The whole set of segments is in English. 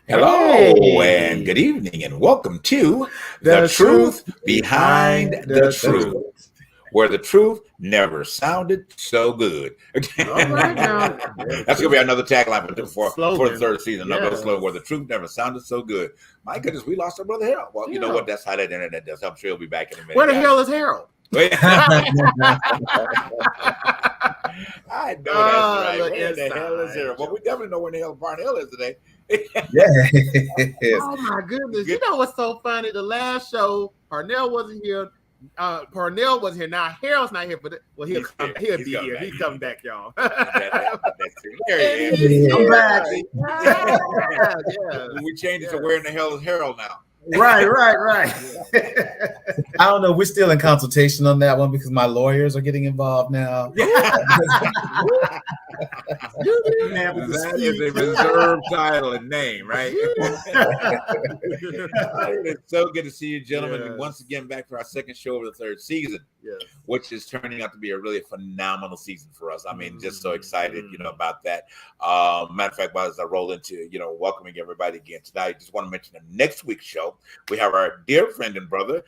Hello and good evening and welcome to The Truth Behind the Truth, where the truth never sounded so good. All right now. That's going to be another tagline for the third season. Yes. Another slogan where the truth never sounded so good. My goodness, we lost our brother Harold. Well, you know what? That's how that internet does. I'm sure he'll be back in a minute. Where the hell is Harold? I know that's right. Where the hell is Harold? Well, we definitely know where the hell Parnell is today. Oh my goodness! You know what's so funny? The last show, Parnell wasn't here. Parnell was here. Now Harold's not here, but he'll be here. He's coming back, y'all. I'm back. We changed it to where in the hell is Harold now? Right. I don't know. We're still in consultation on that one because my lawyers are getting involved now. That is a reserved title and name, right? It's so good to see you, gentlemen. Yes. Once again, back for our second show of the third season, which is turning out to be a really phenomenal season for us. I mean, just so excited, about that. Matter of fact, as I roll into, welcoming everybody again tonight, I just want to mention the next week's show. We have our dear friend and brother,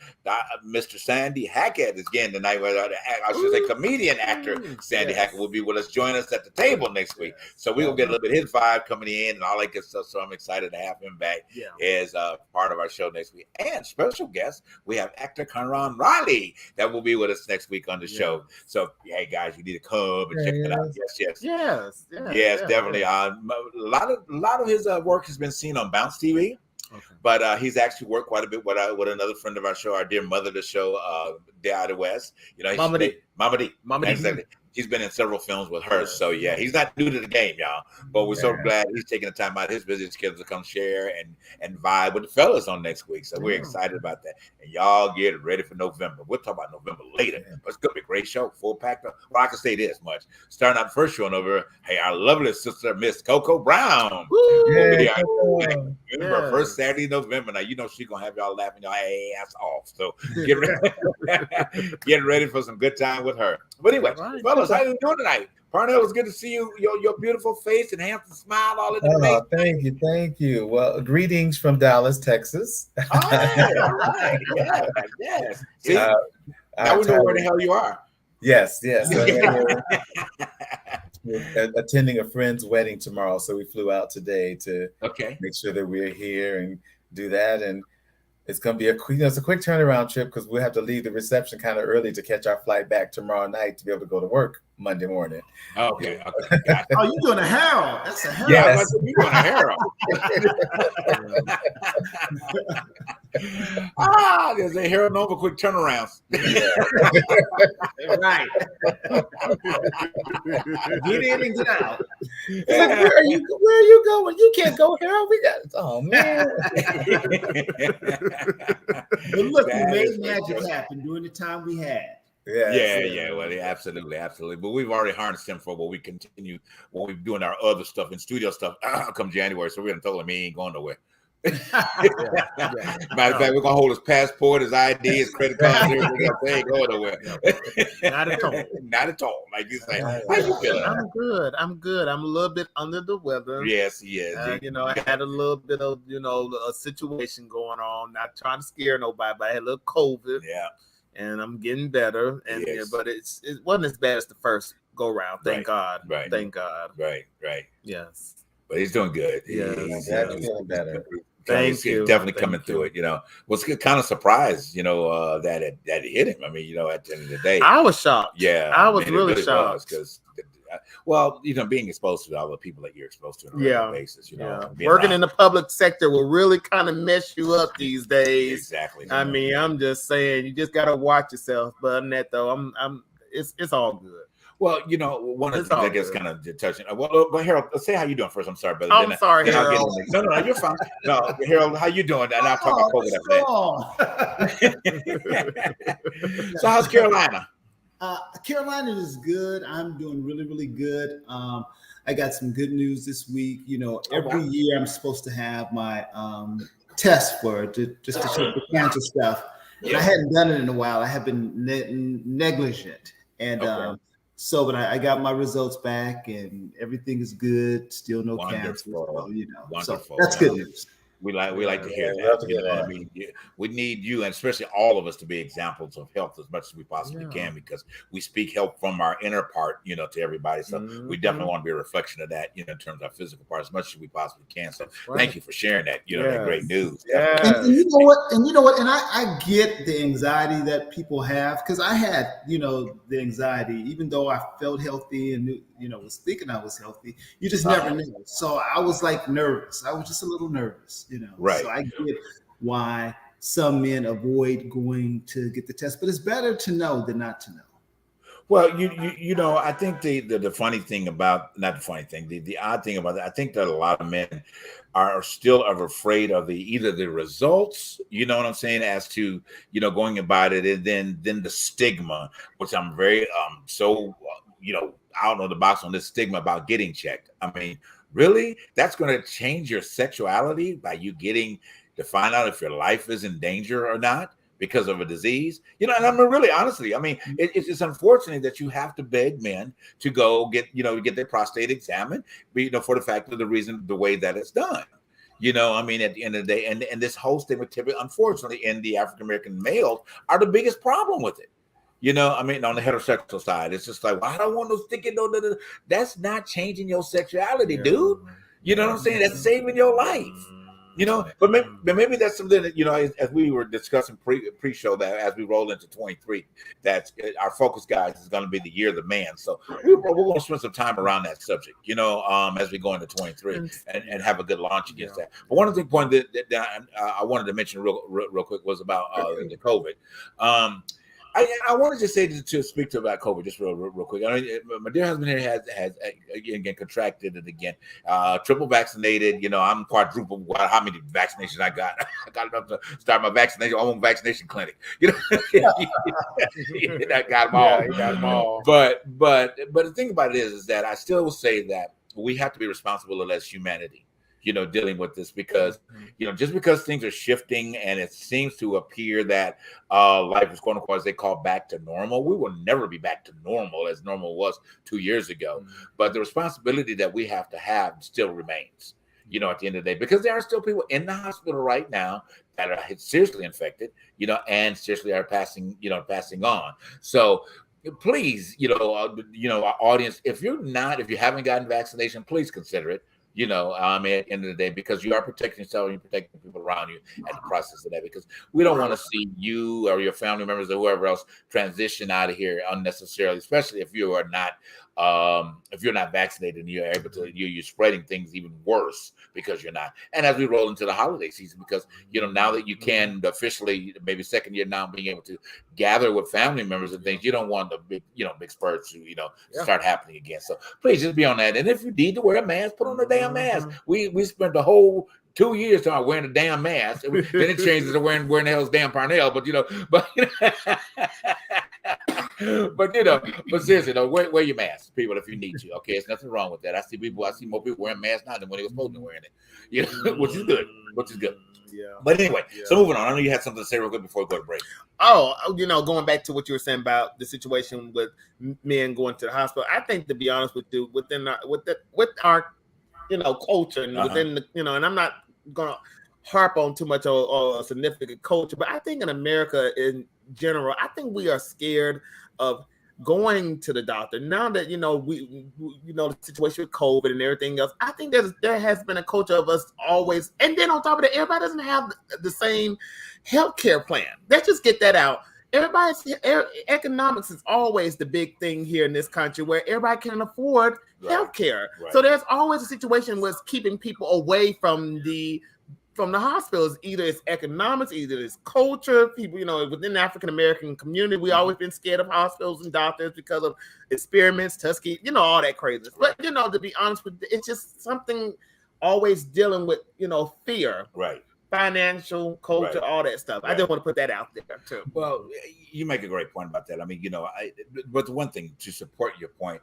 Mr. Sandy Hackett, again tonight. I should say comedian actor Sandy Hackett will be with us, join us at the table next week. So we will get a little bit of his vibe coming in and all that good stuff. So I'm excited to have him back as part of our show next week. And special guest, we have actor Conron Riley that will be with us next week on the show. So hey guys, you need to come and check that out. Yes, definitely. A lot of his work has been seen on Bounce TV. Okay. But he's actually worked quite a bit with another friend of our show, our dear mother of the show, Day Out of West. Mama D. Exactly. He's been in several films with her. So, he's not new to the game, y'all. But we're so glad he's taking the time out of his busy schedule to come share and vibe with the fellas on next week. So we're excited about that. And y'all get ready for November. We'll talk about November later. But it's going to be a great show, full packed up. Well, I can say this much. Starting out the first show in November, hey, our lovely sister, Miss Coco Brown. Our first Saturday in November. Now, she's going to have y'all laughing your ass off. So get ready for some good time with her. But anyway, fellas, how you doing tonight? Parnell, it's good to see you. Your beautiful face and handsome smile all in the face. Thank you. Well, greetings from Dallas, Texas. All right. Yes. See, now we know where the hell you are. Yes. We're attending a friend's wedding tomorrow, so we flew out today to make sure that we're here and do that. And it's going to be a quick turnaround trip because we'll have to leave the reception kind of early to catch our flight back tomorrow night to be able to go to work Monday morning. Okay. Gotcha. Oh, you doing a Harold? That's a Harold. Yes. You doing a Harold? There's a Harold Nova quick turnarounds. Right. Get in and get out. Where are you going? You can't go, Harold. We got. Oh man. But look, we made magic happen during the time we had. Well, absolutely. But we've already harnessed him for what we continue when we're doing our other stuff in studio stuff come January. So we're gonna tell him he ain't going nowhere. Matter of fact, we're gonna hold his passport, his ID, his credit card, everything else. They ain't going nowhere. Not at all. Not at all. Like you say, how you feeling? I'm good. I'm a little bit under the weather. Yes, he is. I had a little bit of a situation going on. Not trying to scare nobody, but I had a little COVID. Yeah. And I'm getting better. And but it wasn't as bad as the first go round. Thank God. Right. Thank God. Right. Yes. But he's doing good. He's feeling better. Thank you. Definitely coming through it. Was kind of surprised, that it hit him. I mean, at the end of the day, I was shocked. Yeah, I was really shocked because, being exposed to all the people that you're exposed to on a regular basis. Working in the public sector will really kind of mess you up these days. Exactly. I mean, I'm just saying, you just gotta watch yourself. But other than that, though, it's all good. Well, one of the things I guess kind of touching. Well, but Harold, let's say how you doing first. I'm sorry, brother. I'm sorry, Harold. No, you're fine. No, Harold, how you doing? And I'll talk about COVID after that. So how's Carolina? Carolina is good. I'm doing really, really good. I got some good news this week. Every year I'm supposed to have my test for just to check the cancer stuff. Yeah. I hadn't done it in a while. I have been negligent. And So, but I got my results back, and everything is good. Still no cancer. So, Wonderful. So that's good news. We like to hear that. I mean, we need you, and especially all of us, to be examples of health as much as we possibly can, because we speak health from our inner part, to everybody. So we definitely want to be a reflection of that, in terms of our physical part as much as we possibly can. So thank you for sharing that. That great news. And you know what? And I get the anxiety that people have, because I had, the anxiety, even though I felt healthy and was thinking I was healthy. You just never know. So I was like nervous. I was just a little nervous. Right. So I get why some men avoid going to get the test, but it's better to know than not to know. Well, I think the funny thing about, not the funny thing, the odd thing about that, I think that a lot of men are still afraid of either the results, you know what I'm saying, as to, going about it, and then the stigma, which I'm very, out of the box on this stigma about getting checked. I mean, really? That's going to change your sexuality by you getting to find out if your life is in danger or not because of a disease? And I'm really, honestly, I mean, it's unfortunate that you have to beg men to go get their prostate examined, for the fact of the way that it's done. I mean, at the end of the day, and this whole stigma, unfortunately, in the African-American males are the biggest problem with it. I mean, on the heterosexual side, it's just like, well, I don't want no sticky. No. That's not changing your sexuality, dude. You know what I'm saying? That's saving your life. But maybe that's something that, as we were discussing pre-show, that as we roll into 23, that's our focus, guys, is going to be the year of the man. So we're going to spend some time around that subject, as we go into 23 and have a good launch against that. But one of the points that I wanted to mention real quick was about the COVID. I wanted to say to speak to about COVID just real quick. I mean, my dear husband here has again contracted it again. Triple vaccinated. I'm quadruple. How many vaccinations I got? I got enough to start my vaccination. I own vaccination clinic. I got them all. Yeah, got them all. But the thing about it is that I still will say that we have to be responsible as humanity, dealing with this, because, just because things are shifting and it seems to appear that life is going to, as they call, back to normal, we will never be back to normal as normal was 2 years ago. But the responsibility that we have to have still remains, at the end of the day, because there are still people in the hospital right now that are seriously infected, and seriously are passing on. So please, our audience, if you haven't gotten vaccination, please consider it. At the end of the day, because you are protecting yourself and you're protecting people around you at the process of that, because we don't want to see you or your family members or whoever else transition out of here unnecessarily, especially if you are not vaccinated and you're able to, you're spreading things even worse because you're not. And as we roll into the holiday season, because, now that you can officially, maybe second year now, being able to gather with family members and things, you don't want the big spurts to, start happening again. So please just be on that. And if you need to wear a mask, put on a damn mask. We spent the whole 2 years talking wearing a damn mask. Then it changes to wearing the hell's damn Parnell. But but seriously, wear your mask, people, if you need to. Okay, there's nothing wrong with that. I see more people wearing masks now than when they were supposed to be wearing it. Which is good. Yeah. But anyway, so moving on. I know you had something to say real quick before we go to break. Oh, going back to what you were saying about the situation with men going to the hospital. I think, to be honest with you, with our culture and within the, and I'm not gonna harp on too much or a significant culture, but I think in America in general, I think we are scared of going to the doctor now that we the situation with COVID and everything else. I think there has been a culture of us always, and then on top of that, everybody doesn't have the same healthcare plan. Let's just get that out. Economics is always the big thing here in this country, where everybody can afford healthcare. Right. So there's always a situation where it's keeping people away from the hospitals. Either it's economics, either it's culture. People, within the African American community, we always been scared of hospitals and doctors because of experiments, Tuskegee, all that crazy. But to be honest with you, it's just something always dealing with, fear. Right. Financial, culture, all that stuff. Right. I just want to put that out there too. Well, you make a great point about that. I mean, but the one thing to support your point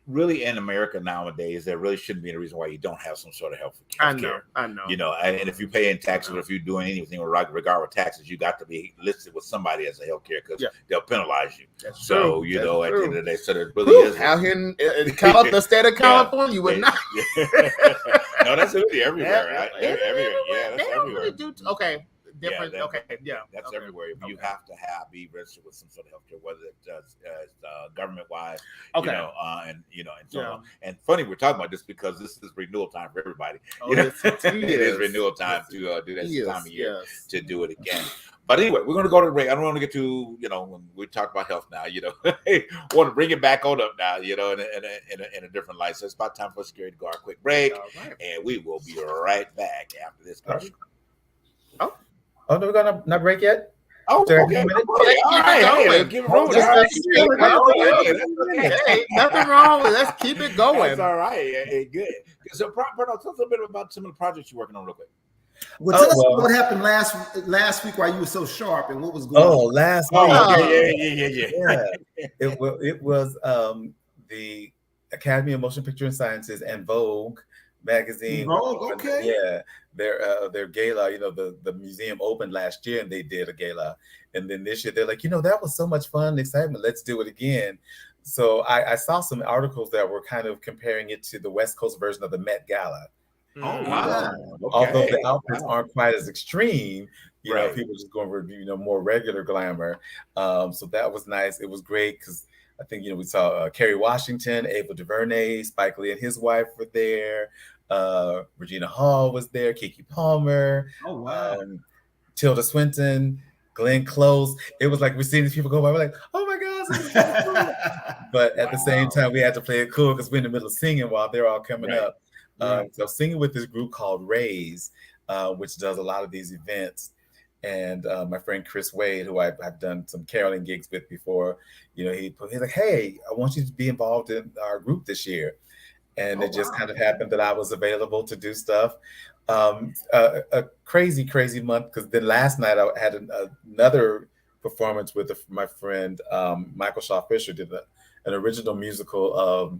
really in America nowadays, there really shouldn't be a reason why you don't have some sort of health care. I know. You know, and if you're paying taxes or if you're doing anything regard with taxes, you got to be listed with somebody as a health care because they'll penalize you. That's so, true. You know, at the end of the day, so there really is. Out here in the state of California, you would not. No, that's really everywhere. Right? Everywhere. Yeah, that's everywhere. Really okay. Different. That's everywhere. You have to be registered with some sort of healthcare, whether it's government wise, and so on. And funny, we're talking about this because this is renewal time for everybody. It is renewal time to do that time of year to do it again. But anyway, we're going to go to the break. I don't want to get to, when we talk about health now, want to bring it back on up now, in a different light. So it's about time for security to go our quick break, and we will be right back after this question. Oh, no, we're gonna not break yet. Oh, okay. Give it rolling. Nothing wrong with it. Let's keep it going. That's all right. Good. So, Bruno, tell us a little bit about some of the projects you're working on, real quick. Well, tell us what happened last week while you were so sharp and what was going on. Oh, last week. Yeah. It was the Academy of Motion Picture and Sciences and Vogue magazine. Vogue, okay. Yeah. Their gala, the museum opened last year and they did a gala. And then this year they're like, that was so much fun and excitement. Let's do it again. So I saw some articles that were kind of comparing it to the West Coast version of the Met Gala. Oh, wow. Although the outfits aren't quite as extreme, people just going for, more regular glamour. So that was nice. It was great because I think, we saw Kerry Washington, Ava DuVernay, Spike Lee and his wife were there. Regina Hall was there, Keke Palmer, Tilda Swinton, Glenn Close. It was like we're seeing these people go by. We're like, oh my gosh. But at the same time, we had to play it cool because we're in the middle of singing while they're all coming up. So singing with this group called Raise, which does a lot of these events. And my friend Chris Wade, who I've done some caroling gigs with before, he's like, hey, I want you to be involved in our group this year. And it just kind of happened that I was available to do stuff. A crazy, crazy month, because then last night I had another performance with my friend Michael Shaw Fisher, did an original musical of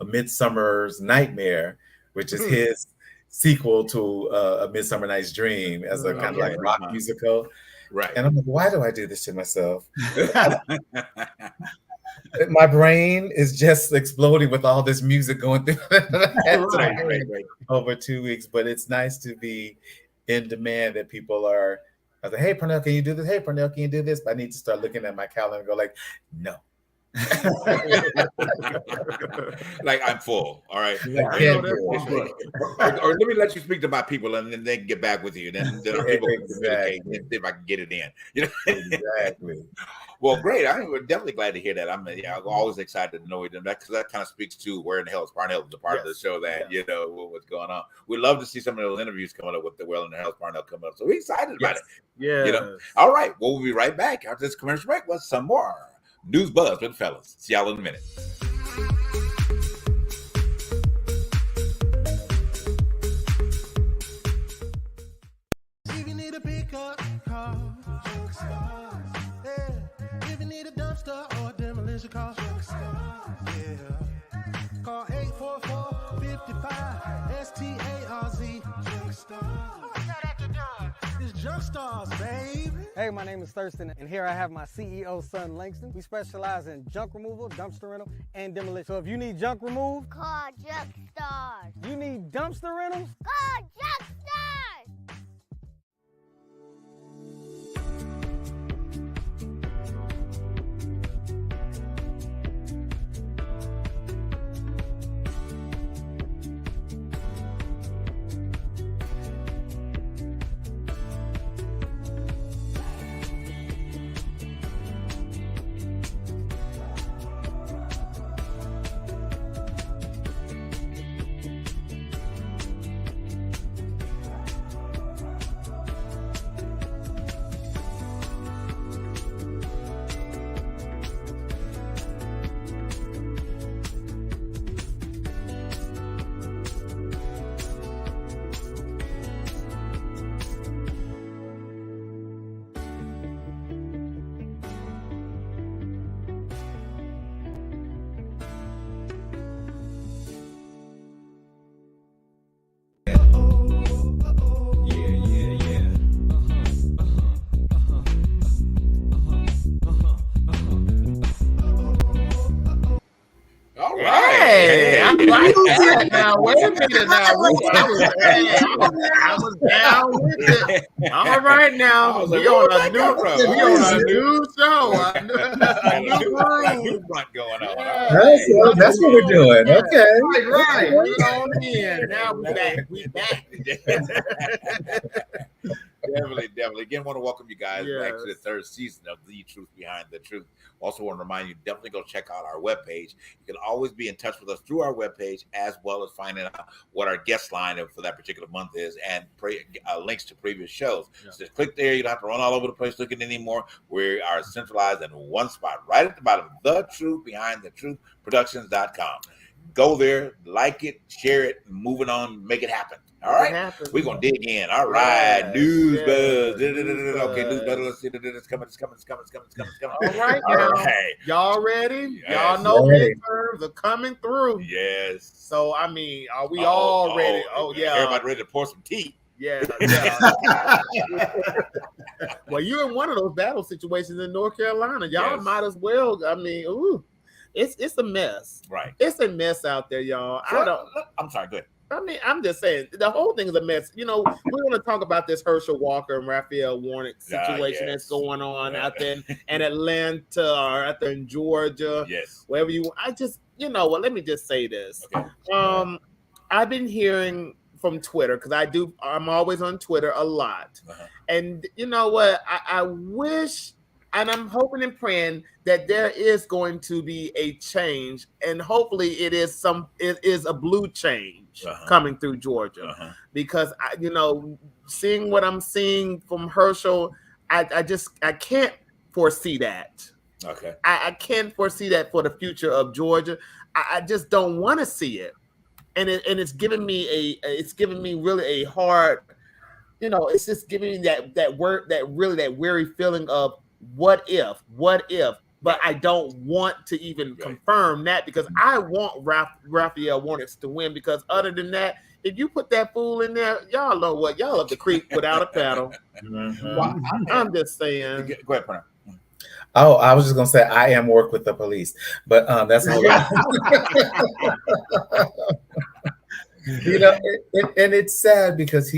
A Midsummer's Nightmare, which is his sequel to A Midsummer Night's Dream as a kind of like rock musical. Right. And I'm like, why do I do this to myself? My brain is just exploding with all this music going through over 2 weeks. But it's nice to be in demand that people are. I was like, hey, Pernell, can you do this? Hey, Pernell, can you do this? But I need to start looking at my calendar and go like, no. Like I'm full. All right. Or let me let you speak to my people and then they can get back with you. Then people can communicate if I can get it in. Exactly. Well, great. We're definitely glad to hear that. I'm always excited to know that because that kind of speaks to Where in the Hell is Parnell is a part of the show that what's going on. We'd love to see some of those interviews coming up with the Where in the Hell is Parnell coming up. So we're excited about it. Yeah. All right. Well, we'll be right back after this commercial break with some more News Buzz with the fellas. See y'all in a minute. If you need a pickup, call Junk Stars. Yeah. If you need a dumpster or a demolition, call Junk Stars. Yeah. Call 844-55-STARZ. Junk Stars. It's Junk Stars, babe. Hey, my name is Thurston, and here I have my CEO, son Langston. We specialize in junk removal, dumpster rental, and demolition. So if you need junk removed, call Junk Stars. You need dumpster rentals, call Junk Stars. Now, wait a minute now. I was down with it. All right now. We on a new show. A new front going on. That's what we're doing. Okay. Right. We're on in. Now we back. Definitely. Again, want to welcome you guys back to the third season of The Truth Behind the Truth. Also want to remind you, definitely go check out our webpage. You can always be in touch with us through our webpage, as well as finding out what our guest lineup for that particular month is, and links to previous shows. Yeah. So just click there. You don't have to run all over the place looking anymore. We are centralized in one spot, right at the bottom, The Truth Behind the Truth Productions.com. Go there, like it, share it, and move it on, make it happen. All right, we're gonna dig in. All right, news buzz. Okay, news buzz. Let's see, it's coming. All right, y'all ready? Yes. Y'all know midterms are coming through. Yes. So I mean, are we all ready? Oh yeah, everybody ready to pour some tea. Yeah. Well, you're in one of those battle situations in North Carolina. Y'all might as well. I mean, it's a mess. Right. It's a mess out there, y'all. I'm sorry. Go ahead. I mean, I'm just saying the whole thing is a mess. You know, we're going to talk about this Herschel Walker and Raphael Warnock situation that's going on out there in Atlanta or out there in Georgia. Yes. Wherever you want. I just, let me just say this. Okay. I've been hearing from Twitter because I'm always on Twitter a lot. Uh-huh. And you know what? I wish, and I'm hoping and praying that there is going to be a change, and hopefully it is a blue change coming through Georgia, because seeing what I'm seeing from Herschel, I can't foresee that. Okay, I can't foresee that for the future of Georgia. I just don't want to see it, and it's giving me really a hard, it's just giving me that weary feeling of what if, but I don't want to even confirm that, because I want Raphael Warnock to win, because other than that, if you put that fool in there, y'all know what, y'all up the creek without a paddle. Well, I'm just saying. Go ahead, Pranav. Oh, I was just gonna say I am work with the police, but that's all right. And it's sad because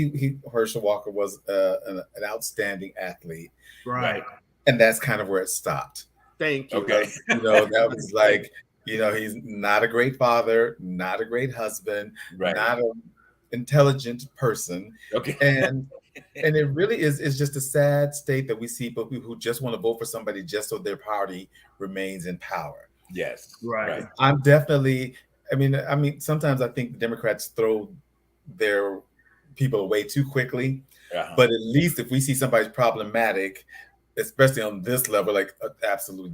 Herschel Walker was an outstanding athlete, right? And that's kind of where it stopped. Thank you. Okay. That was like, he's not a great father, not a great husband, not an intelligent person. Okay. And it really is just a sad state that we see people who just want to vote for somebody just so their party remains in power. Yes. Right. I'm definitely, I mean, sometimes I think the Democrats throw their people away too quickly, but at least if we see somebody's problematic, especially on this level, like absolutely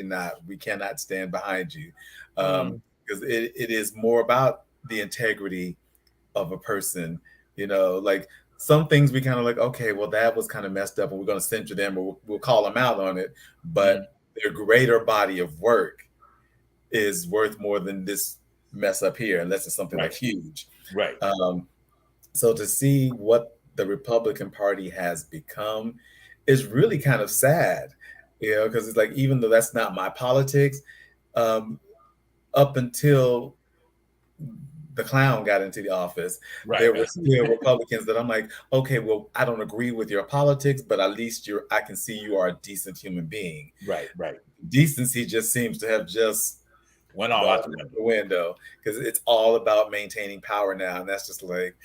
not. We cannot stand behind you, because it is more about the integrity of a person. Like some things we kind of like, okay, well, that was kind of messed up, and we're going to censure them, or we'll call them out on it. But their greater body of work is worth more than this mess up here, unless it's something like huge. Right. So to see what the Republican Party has become is really kind of sad, because it's like, even though that's not my politics, up until the clown got into the office, there were still Republicans that I'm like, okay, well, I don't agree with your politics, but at least I can see you are a decent human being. Right. Decency just seems to have just went all out the window, because it's all about maintaining power now, and that's just like,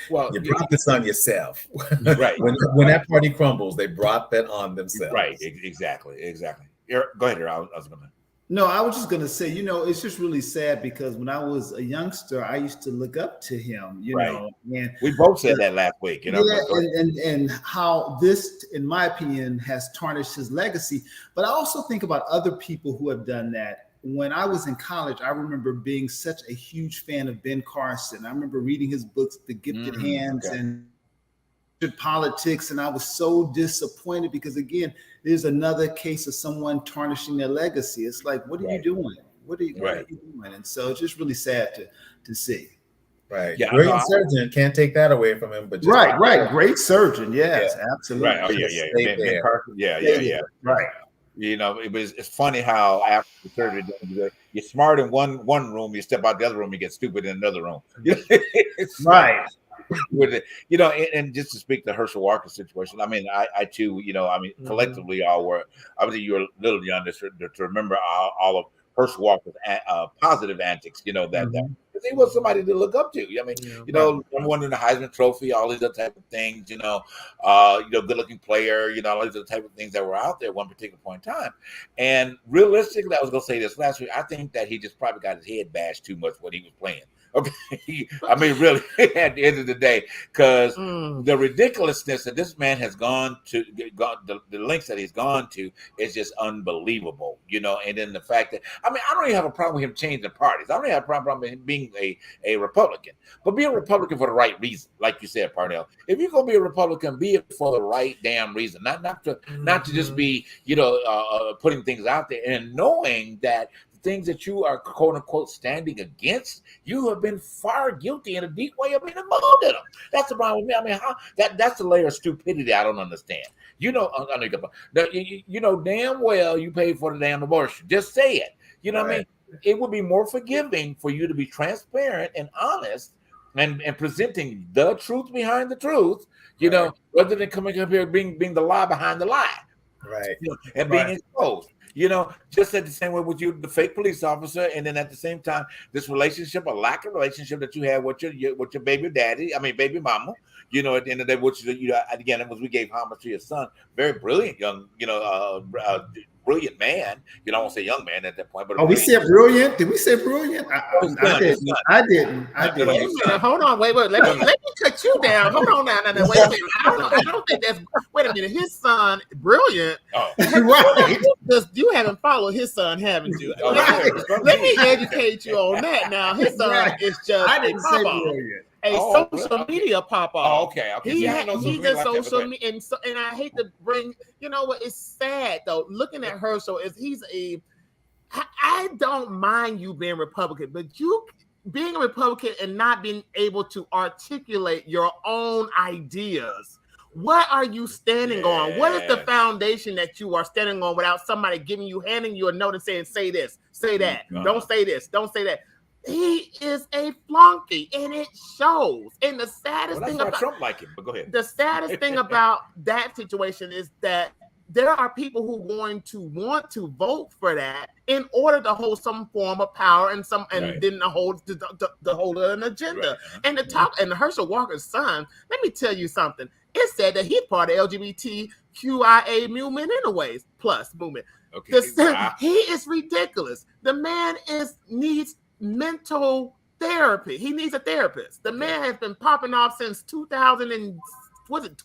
well, you brought this on yourself. Right. when that party crumbles, they brought that on themselves. Right. Exactly. Go ahead, I was gonna. No, I was just going to say, it's just really sad, because when I was a youngster, I used to look up to him, know. And we both said that last week, and how this, in my opinion, has tarnished his legacy. But I also think about other people who have done that. When I was in college, I remember being such a huge fan of Ben Carson. I remember reading his books, The Gifted Hands and Politics, and I was so disappointed, because again, there's another case of someone tarnishing their legacy. It's like, what are you doing? What are you doing? And so it's just really sad to see. Right. Yeah. Great surgeon, can't take that away from him. But just right. Great surgeon. Yes, absolutely. Right. Oh yeah. Ben Carson. Yeah. Right. You know, it's funny how after the surgery, you're smart in one room, you step out the other room, you get stupid in another room. Right. With it, you know, and just to speak to Herschel Walker's situation, I mean, I too, you know, I mean, collectively all were. Obviously, you're a little young to remember all of Herschel Walker's positive antics. You know that he was somebody to look up to. I mean, you know, number one in the Heisman Trophy, all these other type of things. You know, good-looking player. You know, all these other type of things that were out there at one particular point in time. And realistically, I was going to say this last week. I think that he just probably got his head bashed too much when he was playing. Okay, I mean, really, at the end of the day, because the ridiculousness that this man has gone to, the lengths that he's gone to is just unbelievable, you know. And then the fact that, I mean, I don't even have a problem with him changing parties. I don't even have a problem with him being a Republican, but be a Republican for the right reason, like you said, Parnell. If you're gonna be a Republican, be it for the right damn reason, not to just be, you know, putting things out there and knowing that things that you are quote unquote standing against, you have been far guilty in a deep way of being involved in them. That's the problem with me. I mean, that's the layer of stupidity I don't understand. You know, you know damn well you paid for the damn abortion. Just say it. You know what I mean? It would be more forgiving for you to be transparent and honest and presenting the truth behind the truth, you know, rather than coming up here being the lie behind the lie. Right. You know, and being exposed. You know, just at the same way with you, the fake police officer, and then at the same time, this relationship, a lack of relationship that you have with your baby daddy, I mean baby mama. You know, at the end of the day, which you know, again, it was we gave homage to your son, very brilliant young, you know, brilliant man. You know, I won't say young man at that point, but we said brilliant. Did we say brilliant? I didn't. Hold on, wait. Let me cut you down. Hold on now. Wait a minute. I don't think that's. Wait a minute. His son, brilliant. Right. You haven't followed his son, haven't you? Let me educate you on that. Now, his son is just. I didn't say brilliant. Social media pop off. Oh, okay. He's a social media, and I hate to bring. You know what? It's sad though. Looking at Herschel, I don't mind you being Republican, but you being a Republican and not being able to articulate your own ideas. What are you standing on? What is the foundation that you are standing on without somebody handing you a note and saying, say this, say that, don't say this, don't say that. He is a flunky, and it shows. And the saddest thing about Trump like him, but go ahead. The saddest thing about that situation is that there are people who are going to want to vote for that in order to hold some form of power and then hold an agenda. Right. And to talk and Herschel Walker's son, let me tell you something. It said that he's part of LGBTQIA movement anyways, plus movement. Okay. He is ridiculous. The man needs mental therapy. He needs a therapist. The man has been popping off since 2006, 19?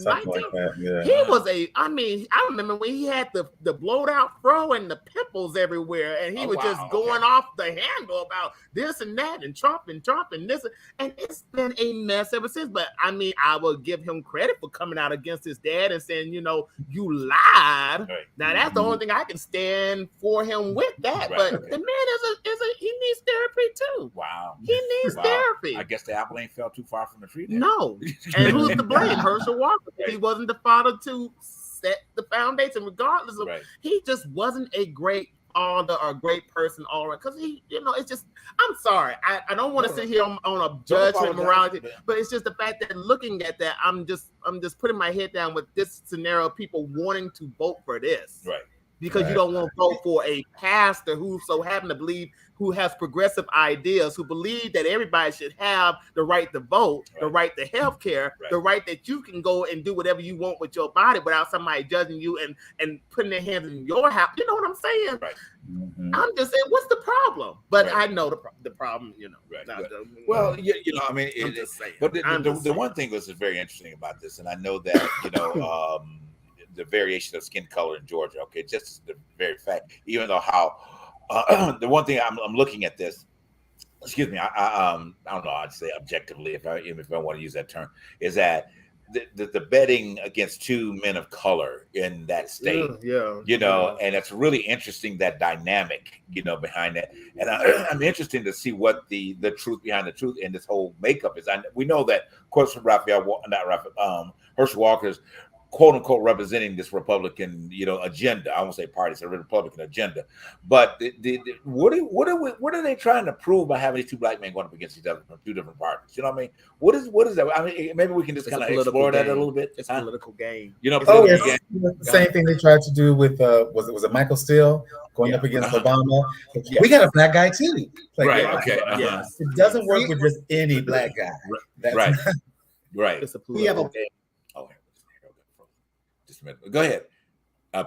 Like that, He was I remember when he had the blowed out fro and the pimples everywhere, and he was just going off the handle about this and that and Trump and this, and it's been a mess ever since. But I mean, I will give him credit for coming out against his dad and saying, you know, you lied. Right. Now that's the only thing I can stand for him with that. Right. But the man he needs therapy too. Wow. He needs therapy. I guess the apple ain't fell too far from the tree then. No. And who's to blame? Herschel Walker. He wasn't the father to set the foundation, regardless of he just wasn't a great father or a great person all around. Because he, you know, it's just, I'm sorry. I don't want to sit here on a judgment morality, but it's just the fact that looking at that, I'm just putting my head down with this scenario of people wanting to vote for this. Right. Because you don't want to vote for a pastor who so happen to believe, who has progressive ideas, who believe that everybody should have the right to vote, the right to health care, the right that you can go and do whatever you want with your body without somebody judging you and putting their hands in your house. You know what I'm saying? Right. Mm-hmm. I'm just saying, what's the problem? But I know the problem, you know. Right. Well, you know, I mean, but the one thing that's very interesting about this, and I know that, you know, the variation of skin color in Georgia, okay, just the very fact, even though how the one thing I'm looking at this, excuse me, I don't know how to say objectively, if I want to use that term, is that the betting against two men of color in that state, you know, and it's really interesting, that dynamic, you know, behind that. And I'm interested to see what the truth behind the truth in this whole makeup is. We know that, of course, Herschel Walker's quote unquote representing this Republican, agenda. I won't say party, it's a Republican agenda. But what are they trying to prove by having these two black men going up against each other from two different parties? You know what I mean? What is that? I mean, maybe we can just kind of explore that a little bit. It's a political game. The same thing they tried to do with was it Michael Steele going up against Obama? Yeah. We got a black guy too. Right. Okay. Yes. It doesn't work with just any black guy. Right. Right. We have a just a minute. Go ahead.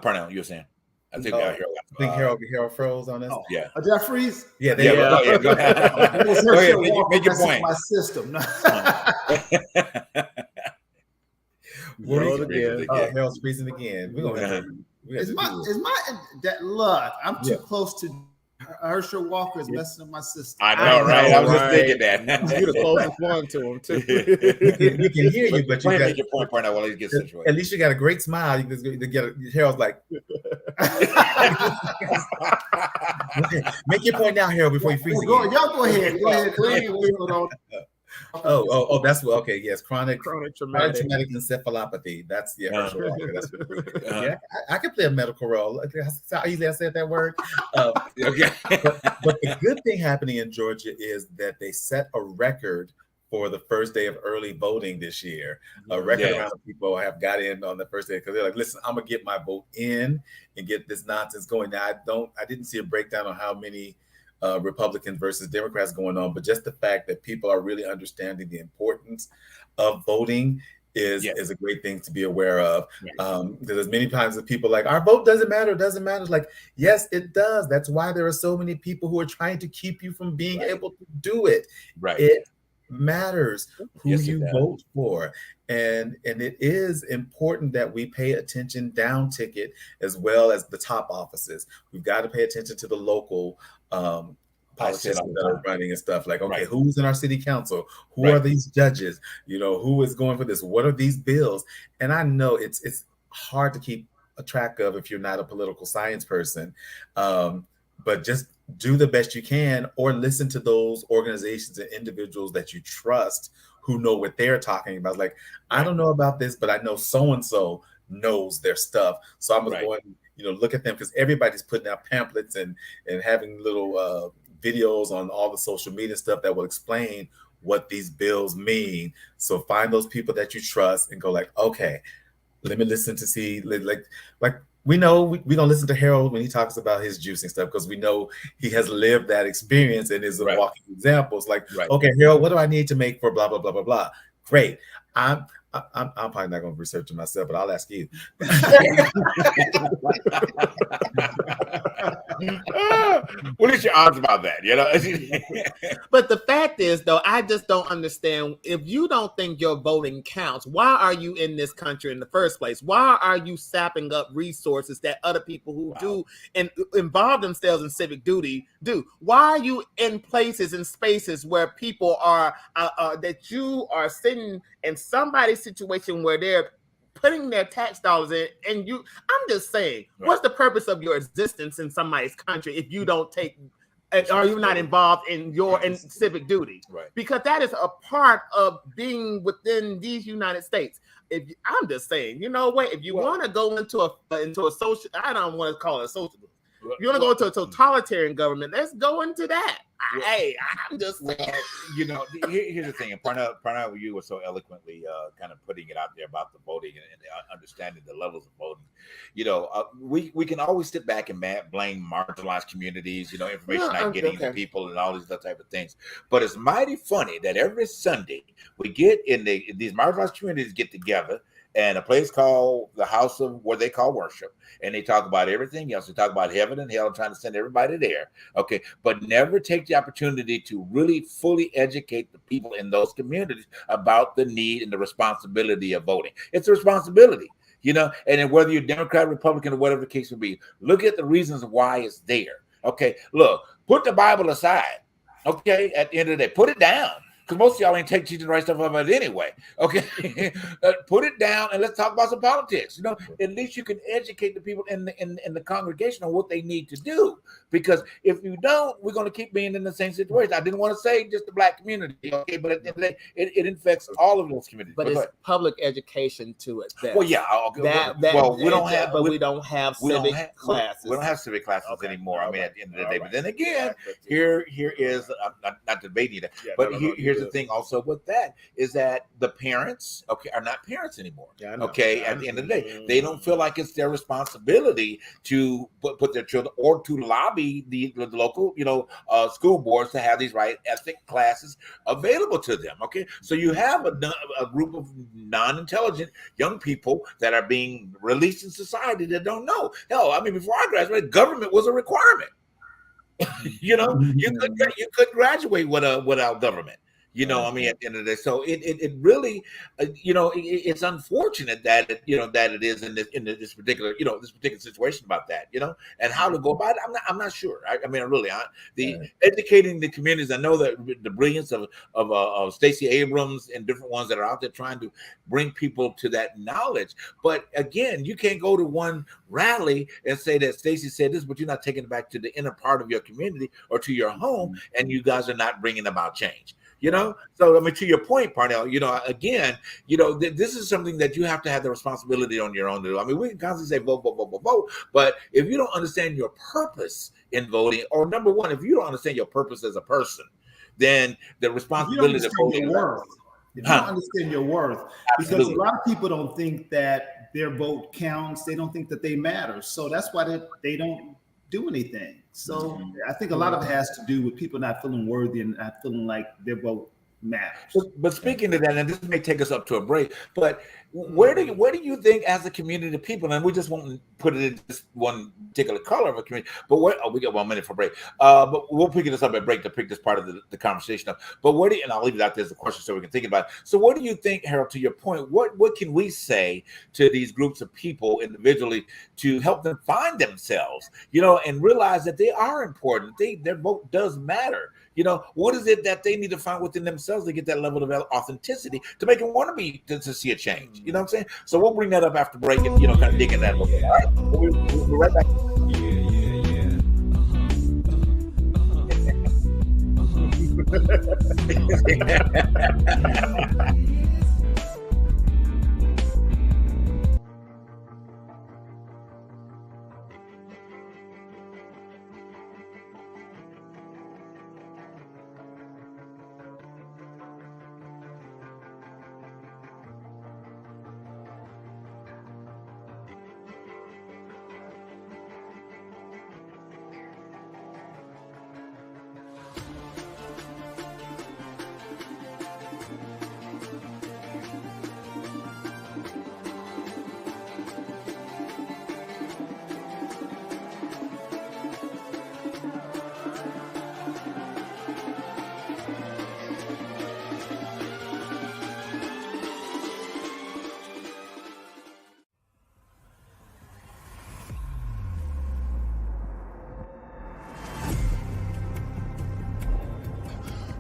Parnell, you were saying. I think Harold froze on us. Oh, yeah. Jeffries? Yeah, go ahead. Go ahead. Make your point. My system. Harold's freezing again. We're gonna look, I'm too close to Herschel Walker is messing up my system. I know, right? I was just thinking that. You're the closest one to him, too. We can hear you, but you got your point right now while he gets situated. At least you got a great smile. You can get Harold's like, make your point now, Harold, before you freeze again. Y'all go ahead. Go ahead. Oh, that's what. Okay, yes, chronic traumatic encephalopathy. That's Herschel Walker. That's I can play a medical role. That's how easily I said that word. Okay, but the good thing happening in Georgia is that they set a record for the first day of early voting this year. A record amount of people have got in on the first day because they're like, listen, I'm gonna get my vote in and get this nonsense going. Now I didn't see a breakdown on how many Republicans versus Democrats going on, but just the fact that people are really understanding the importance of voting is a great thing to be aware of. Because as many times as people are like, our vote doesn't matter. It's like, yes, it does. That's why there are so many people who are trying to keep you from being able to do it. Right. It matters who you vote for. And it is important that we pay attention down ticket as well as the top offices. We've got to pay attention to the local politicians that are running and stuff like, okay, who's in our city council? Who are these judges? Who is going for this? What are these bills? And I know it's hard to keep a track of if you're not a political science person, but just do the best you can or listen to those organizations and individuals that you trust who know what they're talking about. Like, I don't know about this, but I know so-and-so knows their stuff. So I'm going to look at them because everybody's putting out pamphlets and having little videos on all the social media stuff that will explain what these bills mean. So find those people that you trust and go like, okay, let me listen to see like we know we're going to listen to Harold when he talks about his juicing stuff because we know he has lived that experience and is a walking example. It's like, okay, Harold, what do I need to make for blah, blah, blah, blah, blah. Great. I'm probably not going to research it myself, but I'll ask you. What is your odds about that? But the fact is, though, I just don't understand. If you don't think your voting counts, why are you in this country in the first place? Why are you sapping up resources that other people who do and involve themselves in civic duty do? Why are you in places and spaces where people are that you are sitting in somebody's situation where they're putting their tax dollars in, and I'm just saying, what's the purpose of your existence in somebody's country if you don't take, are you not involved in civic duty? Right. Because that is a part of being within these United States. I'm just saying, you know what? If you want to go into a social, I don't want to call it a social. If you want to go into a totalitarian government, let's go into that. Hey, I'm just saying. Here's the thing. And Parnell, you were so eloquently kind of putting it out there about the voting and understanding the levels of voting. We can always sit back and blame marginalized communities, information not getting to people and all these other type of things. But it's mighty funny that every Sunday we get these marginalized communities get together and a place called the House of what they call worship, and they talk about everything else. They talk about heaven and hell and trying to send everybody there. Okay, but never take the opportunity to really fully educate the people in those communities about the need and the responsibility of voting. It's a responsibility, and then whether you're Democrat, Republican, or whatever the case may be, look at the reasons why it's there. Okay, look, put the Bible aside. Okay, at the end of the day, put it down. Because most of y'all ain't teaching the right stuff about it anyway. Okay, put it down and let's talk about some politics. At least you can educate the people in the congregation on what they need to do. because if you don't, we're going to keep being in the same situation. I didn't want to say just the Black community, okay, but at the end of the day, it infects all of those communities. But it's public education to it. Well, yeah. Okay. We don't have civic classes. We don't have civic classes anymore. I mean, at the end of the day. But then again, here is I'm not debating that. But here's the thing also with that is that the parents, are not parents anymore. Okay, at the end of the day, they don't feel like it's their responsibility to put their children or to lobby the local, school boards to have these right ethic classes available to them. Okay, so you have a group of non-intelligent young people that are being released in society that don't know. Hell, I mean, before I graduated, government was a requirement. You could graduate without government. I mean, at the end of the day, so it really, it's unfortunate that it is in this particular situation about that, and how to go about it. I'm not sure. Educating the communities. I know that the brilliance of Stacey Abrams and different ones that are out there trying to bring people to that knowledge. But again, you can't go to one rally and say that Stacey said this, but you're not taking it back to the inner part of your community or to your home, and you guys are not bringing about change. So I mean, to your point, Parnell, again, this is something that you have to have the responsibility on your own to do. I mean, we can constantly say vote, but if you don't understand your purpose in voting, or number one, if you don't understand your purpose as a person, then the responsibility to vote. If you don't understand your worth, because a lot of people don't think that their vote counts, they don't think that they matter, so that's why they don't do anything. So I think a lot of it has to do with people not feeling worthy and not feeling like their vote matters. But speaking to that, and this may take us up to a break, but where do you think, as a community of people, and we just won't put it in just one particular color of a community, but we got 1 minute for break, but we'll pick this up at break to pick this part of the conversation up. But and I'll leave it out there as a question so we can think about it. So what do you think, Harold, to your point, what can we say to these groups of people individually to help them find themselves, and realize that they are important, their vote does matter? What is it that they need to find within themselves to get that level of authenticity to make them want to see a change? You know what I'm saying? So we'll bring that up after break and, kind of dig in that a little bit. All right. We'll be right back.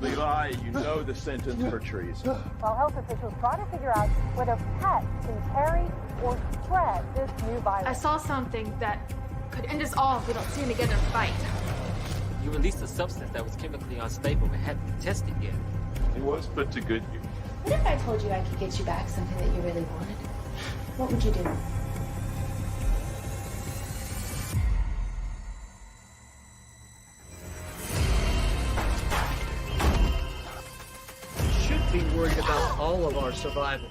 Levi, you know the sentence for treason. While health officials try to figure out whether pets can carry or spread this new virus. I saw something that could end us all if we don't stand together and fight. You released a substance that was chemically unstable and hadn't been tested yet. It was put to good use. What if I told you I could get you back something that you really wanted? What would you do? Be worried about all of our survival.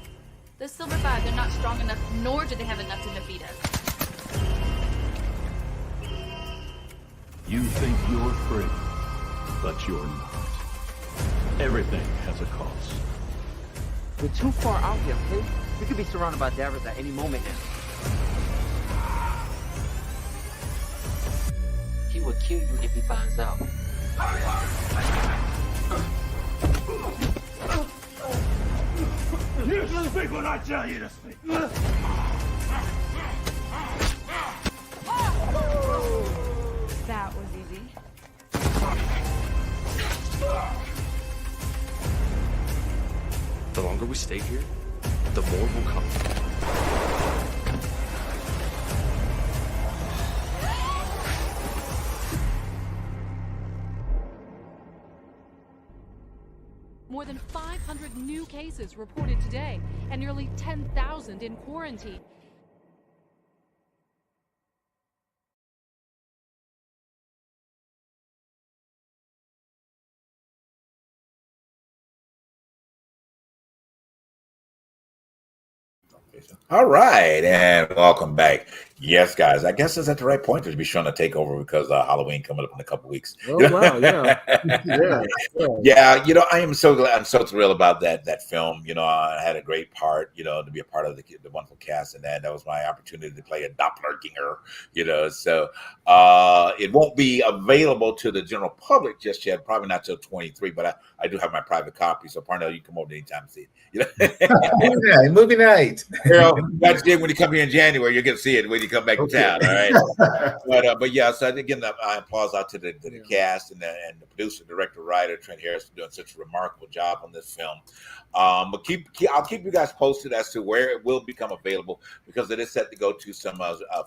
The Silver Five, they're not strong enough, nor do they have enough to defeat us. You think you're free, but you're not. Everything has a cost. We're too far out here, okay? We could be surrounded by Davros at any moment now. He will kill you if he finds out. You should speak when I tell you to speak. That was easy. The longer we stay here, the more will come. More than 500 new cases reported today, and nearly 10,000 in quarantine. All right, and welcome back. Yes, guys, I guess it's at the right point to be showing a takeover because Halloween coming up in a couple weeks. Oh, wow, yeah. Yeah, I am so glad. I'm so thrilled about that film. I had a great part, to be a part of the wonderful cast, and that was my opportunity to play a doppelganger. So it won't be available to the general public just yet, probably not till 23, but I do have my private copy, so Parnell, you can come over anytime to see it. Movie night. That's it. When you come here in January, you'll get to see it when you come back to town. All right. But yeah, so again, I applause out to the cast and the producer, director, writer, Trent Harris, for doing such a remarkable job on this film. But I'll keep you guys posted as to where it will become available, because it is set to go to some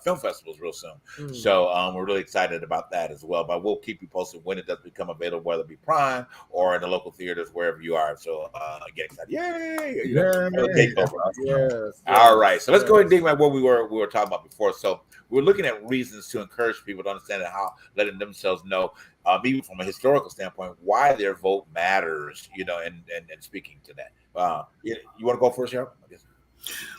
film festivals real soon. So we're really excited about that as well. But we'll keep you posted when it does become available, whether it be Prime or in the local theaters, wherever you are. So get excited! Yay! Yes. All right, so let's go ahead and dig back what we were talking about before. So we're looking at reasons to encourage people to understand how letting themselves know, even from a historical standpoint, why their vote matters. And speaking to that, you want to go first, Cheryl?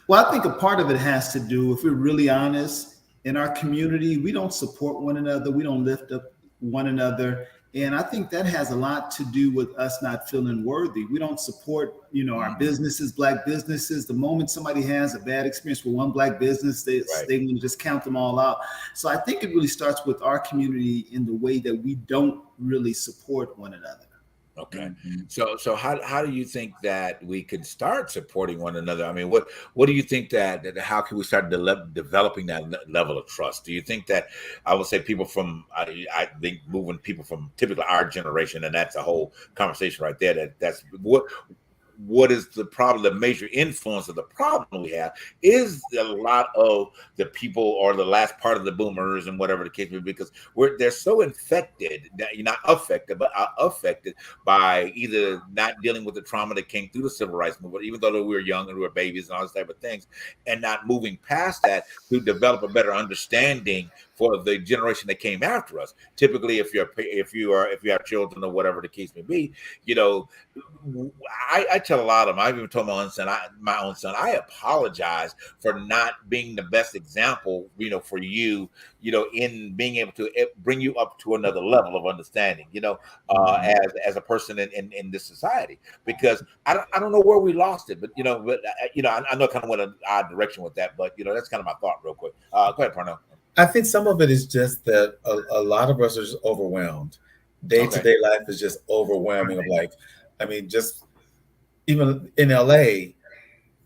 Well, I think a part of it has to do, if we're really honest, in our community, we don't support one another. We don't lift up one another. And I think that has a lot to do with us not feeling worthy. We don't support, our businesses, Black businesses. The moment somebody has a bad experience with one Black business, they can just count them all out. So I think it really starts with our community in the way that we don't really support one another. Okay. So how do you think that we could start supporting one another? I mean, what do you think that how can we start developing that level of trust? Do you think that, I would say, people from, I think moving people from typically our generation, and that's a whole conversation right there, that's what is the problem, the major influence of the problem we have is a lot of the people, or the last part of the boomers and whatever the case may be, because they're so infected, that you're not affected, but are affected by either not dealing with the trauma that came through the civil rights movement, even though we were young and we were babies and all this type of things, and not moving past that to develop a better understanding for the generation that came after us. Typically, if you have children or whatever the case may be, I tell a lot of them. I've even told my own son, I apologize for not being the best example, for you, in being able to bring you up to another level of understanding, as a person in this society, because I don't know where we lost it, but I know kind of went an odd direction with that, but that's kind of my thought real quick. Go ahead, Parnell. I think some of it is just that a lot of us are just overwhelmed. Day-to-day life is just overwhelming of life. I mean, just even in LA,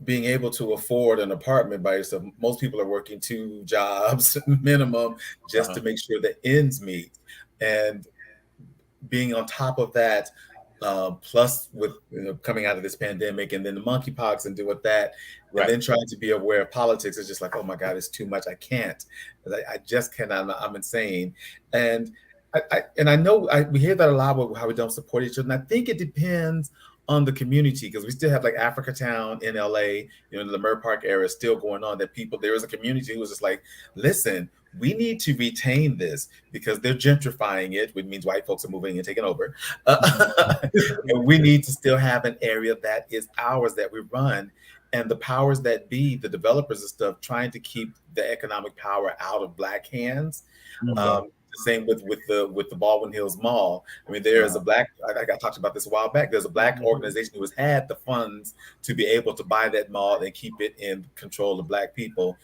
being able to afford an apartment by yourself, most people are working 2 jobs minimum just to make sure the ends meet. And being on top of that, plus with coming out of this pandemic and then the monkeypox and deal with that, and then trying to be aware of politics, is just like, oh my God, it's too much. I can't. I just cannot. I'm insane. And I know we hear that a lot with how we don't support each other. And I think it depends on the community, because we still have like Africa Town in LA, the Leimert Park area is still going on, that there is a community who was just like, listen, we need to retain this because they're gentrifying it, which means white folks are moving and taking over. And we need to still have an area that is ours, that we run. And the powers that be, the developers and stuff, trying to keep the economic power out of Black hands. Same with the Baldwin Hills Mall. I mean, there is a Black, I talked about this a while back, there's a Black organization who has had the funds to be able to buy that mall and keep it in control of Black people.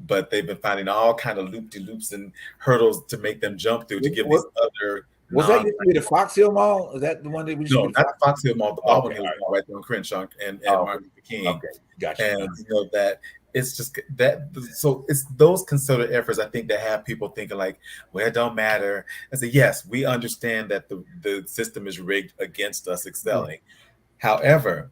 But they've been finding all kind of loop-de-loops and hurdles to make them jump through to give these other. Was that used to be the Fox Hill Mall? Is that the one that we? No, not the Fox Hill Mall. The Baldwin Hills Mall, right there on Crenshaw and Martin Luther King. Okay, gotcha. And that it's just that. So it's those concerted efforts, I think, that have people thinking like, well, it don't matter. I say, yes, we understand that the system is rigged against us excelling. However,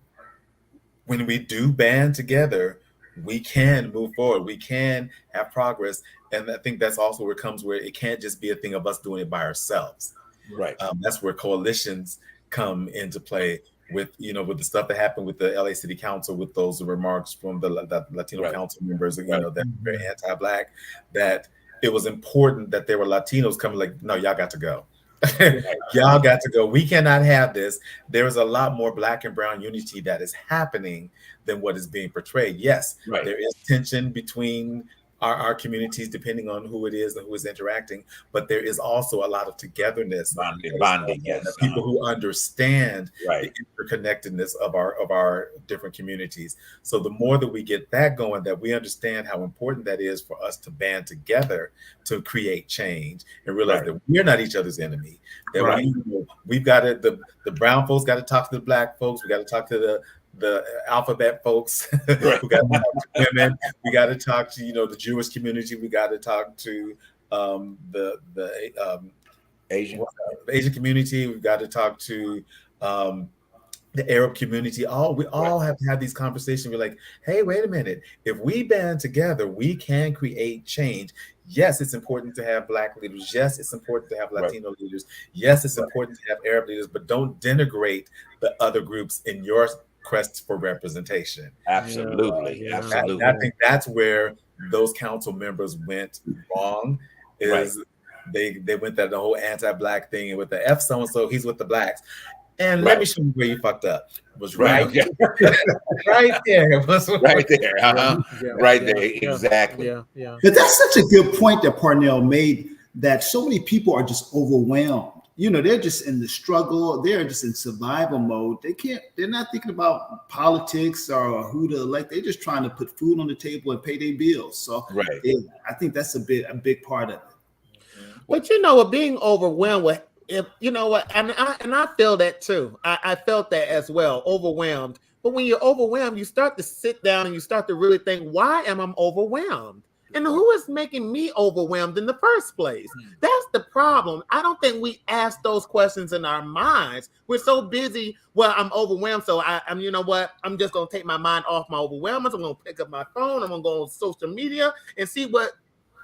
when we do band together, we can move forward. We can have progress. And I think that's also where it comes, where it can't just be a thing of us doing it by ourselves. Right. That's where coalitions come into play, with with the stuff that happened with the LA City Council, with those remarks from the Latino council members, that are very anti-Black, that it was important that there were Latinos coming like, no, y'all got to go. Y'all got to go. We cannot have this. There is a lot more Black and brown unity that is happening than what is being portrayed. Yes, there is tension between our communities, depending on who it is and who is interacting, but there is also a lot of togetherness, bonding, yes. People who understand the interconnectedness of our different communities. So the more that we get that going, that we understand how important that is for us to band together to create change and realize that we're not each other's enemy. That we've got to, the brown folks got to talk to the Black folks. We got to talk to the alphabet folks. We got to talk to women. We got to talk to the Jewish community. We got to talk to the Asian community. We've got to talk to the Arab community. We all have to have these conversations. We're like, hey, wait a minute. If we band together, we can create change. Yes, it's important to have Black leaders. Yes, it's important to have Latino leaders. Yes, it's important to have Arab leaders, but don't denigrate the other groups in your quest for representation. Absolutely. Absolutely. I think that's where those council members went wrong. They went that the whole anti-Black thing, and with the F so-and-so, he's with the Blacks. And let me show you where you fucked up. It was right there. Right there. It was right there. Right there. Exactly. Yeah. But that's such a good point that Parnell made, that so many people are just overwhelmed. They're just in the struggle. They're just in survival mode. They're not thinking about politics or who to elect. They're just trying to put food on the table and pay their bills. So I think that's a big part of it. But being overwhelmed with, and I feel that too. I felt that as well, overwhelmed. But when you're overwhelmed, you start to sit down and you start to really think, why am I overwhelmed? And who is making me overwhelmed in the first place? That's the problem. I don't think we ask those questions in our minds. We're so busy. Well, I'm overwhelmed, so I'm. You know what? I'm just gonna take my mind off my overwhelmness. I'm gonna pick up my phone. I'm gonna go on social media and see what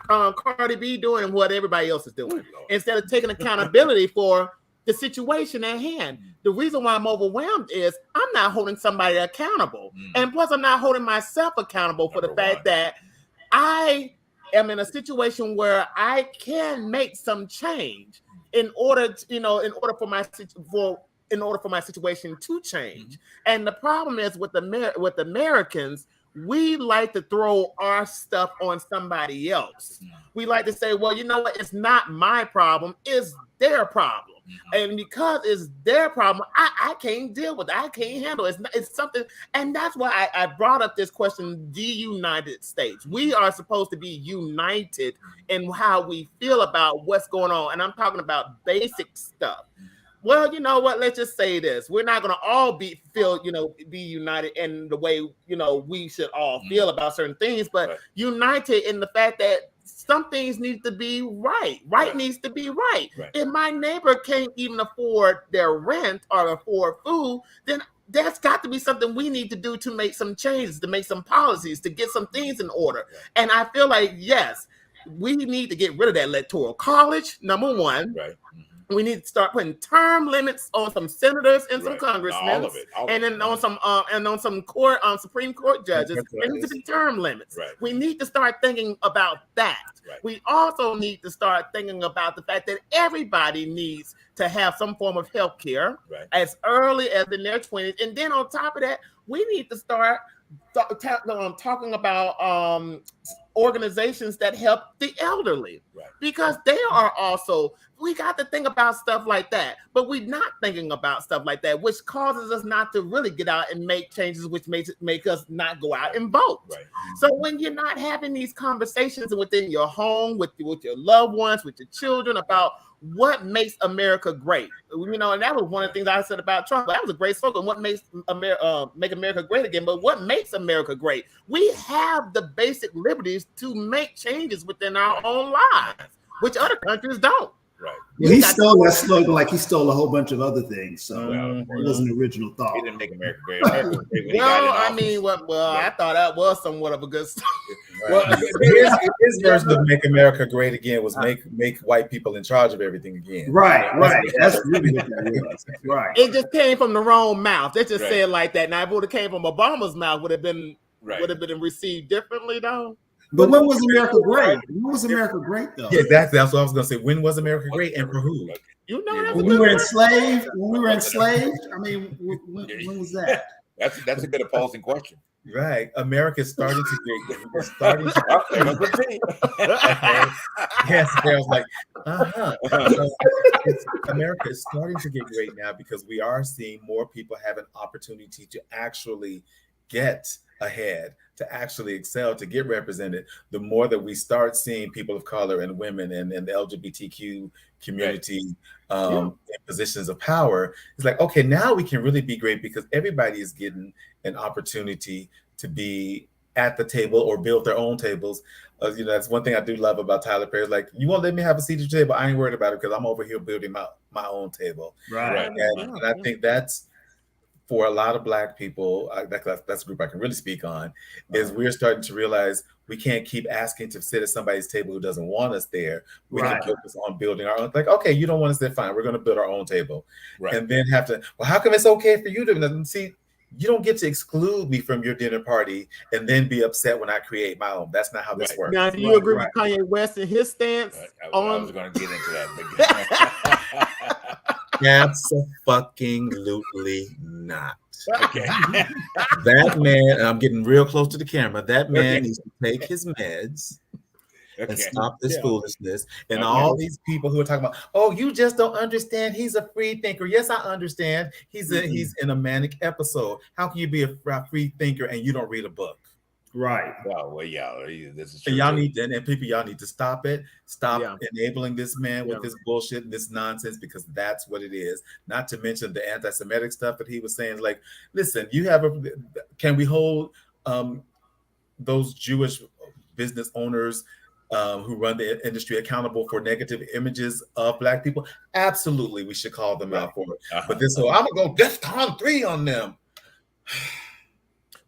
Cardi B doing and what everybody else is doing, instead of taking accountability for the situation at hand. The reason why I'm overwhelmed is I'm not holding somebody accountable, and plus I'm not holding myself accountable for the fact that I am in a situation where I can make some change in order for my situation to change. And the problem is with Americans, we like to throw our stuff on somebody else. We like to say, well, you know what? It's not my problem. It's their problem. And because it's their problem, I can't deal with it. I can't handle it. It's something. And that's why I brought up this question, the United States. We are supposed to be united in how we feel about what's going on. And I'm talking about basic stuff. Well, you know what? Let's just say this. We're not going to all be united in the way, we should all feel about certain things, but united in the fact that some things need to be right. Right needs to be right. If my neighbor can't even afford their rent or afford food, then that's got to be something we need to do to make some changes, to make some policies, to get some things in order. And I feel like, yes, we need to get rid of that electoral college, number one. We need to start putting term limits on some senators and some congressmen, and then on some court, Supreme Court judges. There needs to be term limits. We need to start thinking about that. We also need to start thinking about the fact that everybody needs to have some form of health care as early as in their 20s, and then on top of that, we need to start talking about organizations that help the elderly, because they are also, we got to think about stuff like that, but we're not thinking about stuff like that, which causes us not to really get out and make changes, which make us not go out and vote. So when you're not having these conversations within your home, with your loved ones, with your children, about what makes America great, and that was one of the things I said about Trump. That was a great slogan. What makes make America great again? But what makes America great? We have the basic liberties to make changes within our own lives, which other countries don't. Well, he stole that slogan like he stole a whole bunch of other things. So it wasn't an original thought. He didn't make America great. I thought that was somewhat of a good story. Well, his version of "Make America Great Again" was make white people in charge of everything again. Right. That's really what that was. Right. It just came from the wrong mouth. They just said like that. Now, if it would have came from Obama's mouth, would have been received differently, though. But when was America great? When was America great, though? Yeah, exactly. That's what I was going to say. When was America great, and for who? You know, when we were enslaved. When we were enslaved. I mean, when was that? That's a good opposing question. Right, America is starting to get. Starting to. Yes, I was like, America is starting to get great now because we are seeing more people have an opportunity to actually get ahead, to actually excel, to get represented. The more that we start seeing people of color and women and the LGBTQ community in positions of power, it's like, okay, now we can really be great because everybody is getting an opportunity to be at the table or build their own tables. You know, that's one thing I do love about Tyler Perry. Like, you won't let me have a seat at your table, I ain't worried about it because I'm over here building my own table. Right. And I think that's, for a lot of Black people, that's a group I can really speak on, is we're starting to realize we can't keep asking to sit at somebody's table who doesn't want us there. We can focus on building our own. Like, okay, you don't want us there, fine. We're going to build our own table. And then have to, well, how come it's okay for you to see? You don't get to exclude me from your dinner party and then be upset when I create my own. That's not how this works. Now, do you agree with Kanye West and his stance? I was going to get into that. Absolutely not. Okay. That man, and I'm getting real close to the camera, that man needs to take his meds and stop this foolishness. And all these people who are talking about, oh, you just don't understand. He's a free thinker. Yes, I understand. He's in a manic episode. How can you be a free thinker and you don't read a book? Right. Well, yeah, this is true. Y'all need to stop it. Stop enabling this man with this bullshit and this nonsense, because that's what it is. Not to mention the anti-Semitic stuff that he was saying. Like, listen, can we hold those Jewish business owners who run the industry accountable for negative images of Black people? Absolutely, we should call them out for it. But this whole, I'm gonna go DEFCON 3 on them.